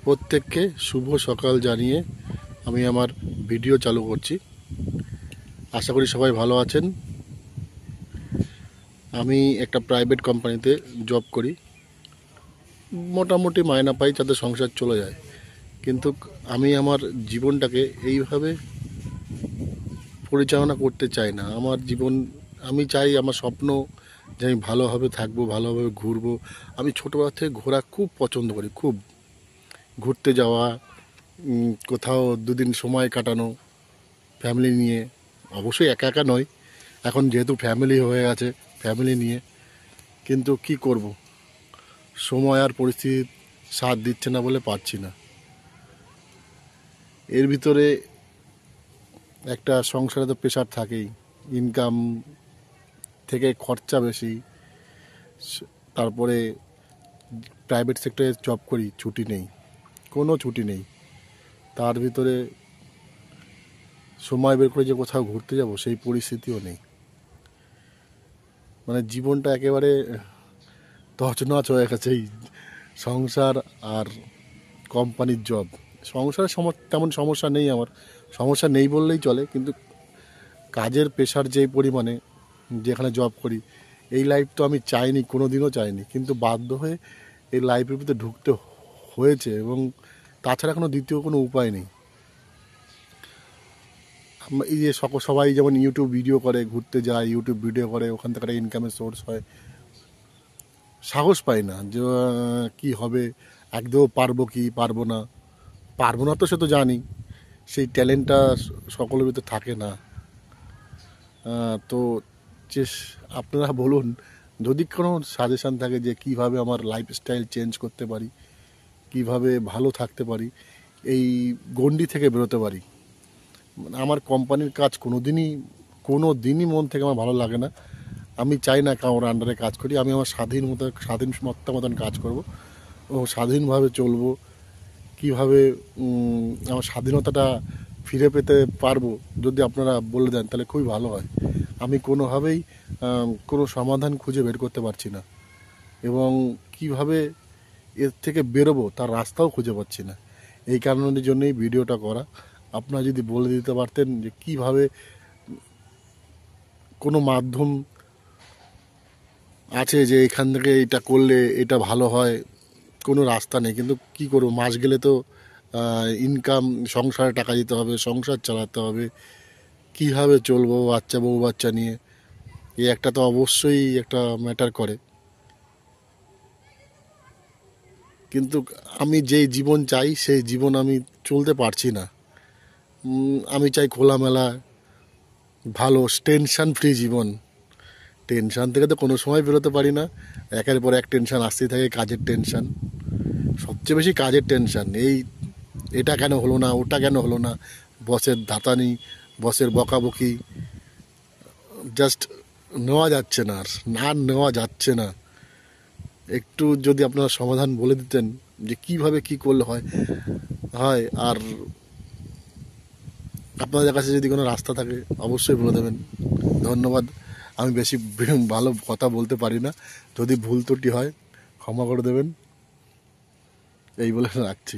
প্রত্যেককে শুভ সকাল জানিয়ে আমি আমার ভিডিও চালু করছি। আশা করি সবাই ভালো আছেন। আমি একটা প্রাইভেট কোম্পানিতে জব করি, মোটামুটি মায়না পাই, যাতে সংসার চলে যায়। কিন্তু আমি আমার জীবনটাকে এইভাবে পরিচালনা করতে চাই না। আমার জীবন, আমি চাই আমার স্বপ্ন যে আমি ভালোভাবে থাকবো, ভালোভাবে ঘুরবো। আমি ছোটোবেলা থেকে ঘোরা খুব পছন্দ করি, খুব ঘুরতে যাওয়া, কোথাও দুদিন সময় কাটানো ফ্যামিলি নিয়ে। অবশ্যই একা একা নয়, এখন যেহেতু ফ্যামিলি হয়ে গেছে, ফ্যামিলি নিয়ে। কিন্তু কি করব, সময় আর পরিস্থিতি সাথ দিচ্ছে না বলে পারছি না। এর ভিতরে একটা সংসারে তো প্রেশার থাকেই, ইনকাম থেকে খরচা বেশি। তারপরে প্রাইভেট সেক্টরে জব করি, ছুটি নেই, কোনো ছুটি নেই। তার ভিতরে সময় বের করে যে কোথাও ঘুরতে যাব সেই পরিস্থিতিও নেই। মানে জীবনটা একেবারে তছনছ হয়ে গেছে এই সংসার আর কোম্পানির জব। সংসারের তেমন সমস্যা নেই, আমার সমস্যা নেই বললেই চলে। কিন্তু কাজের প্রেশার যেই পরিমাণে, যেখানে জব করি, এই লাইফ তো আমি চাইনি, কোনো দিনও চাইনি, কিন্তু বাধ্য হয়ে এই লাইফের ভিতরে ঢুকতে হয়েছে। এবং তাছাড়া কোনো দ্বিতীয় কোনো উপায় নেই। এই যে সবাই যেমন ইউটিউব ভিডিও করে, ঘুরতে যায়, ইউটিউব ভিডিও করে, ওখান থেকে একটা ইনকামের সোর্স হয়, সাহস পাই না যে কী হবে, একদম পারবো কি পারবো না। পারবো না তো সে তো জানি, সেই ট্যালেন্টটা সকলের ভিতরে থাকে না। তো যে আপনারা বলুন, যদি কোনো সাজেশান থাকে যে কিভাবে আমার লাইফস্টাইল চেঞ্জ করতে পারি, কিভাবে ভালো থাকতে পারি, এই গণ্ডি থেকে বেরোতে পারি। আমার কোম্পানির কাজ কোনো দিনই মন থেকে আমার ভালো লাগে না। আমি চাই না কারোর আন্ডারে কাজ করি। আমি আমার স্বাধীন মত্তা মতন কাজ করব ও স্বাধীনভাবে চলবো। কীভাবে আমার স্বাধীনতাটা ফিরে পেতে পারবো, যদি আপনারা বলে দেন তাহলে খুবই ভালো হয়। আমি কোনোভাবেই কোনো সমাধান খুঁজে বের করতে পারছি না, এবং কিভাবে এর থেকে বেরোবো তার রাস্তাও খুঁজে পাচ্ছি না। এই কারণের জন্যই ভিডিওটা করা। আপনারা যদি বলে দিতে পারতেন যে কিভাবে, কোনো মাধ্যম আছে যে এখান থেকে এটা করলে এটা ভালো হয়, কোনো রাস্তা নেই। কিন্তু কি করবো, মাস গেলে তো ইনকাম, সংসারে টাকা দিতে হবে, সংসার চালাতে হবে, কীভাবে চলবো বউ বাচ্চা নিয়ে, এই একটা তো অবশ্যই একটা ম্যাটার করে। কিন্তু আমি যেই জীবন চাই সেই জীবন আমি চলতে পারছি না। আমি চাই খোলামেলা, ভালো, টেনশন ফ্রি জীবন। টেনশান থেকে তো কোনো সময় বেরোতে পারি না, একের পর এক টেনশান আসতেই থাকে। কাজের টেনশান, সবচেয়ে বেশি কাজের টেনশান। এটা কেন হলো না, ওটা কেন হলো না, বসের ধাতানি, বসের বকাবকি, জাস্ট নেওয়া যাচ্ছে না, আর নেওয়া যাচ্ছে না। একটু যদি আপনারা সমাধান বলে দিতেন যে কিভাবে কি করলে হয়। আর আপনাদের কাছে যদি কোনো রাস্তা থাকে অবশ্যই বলে দেবেন। ধন্যবাদ। আমি বেশি ভালো কথা বলতে পারি না, যদি ভুল ত্রুটি হয় ক্ষমা করে দেবেন, এই বলে রাখছি।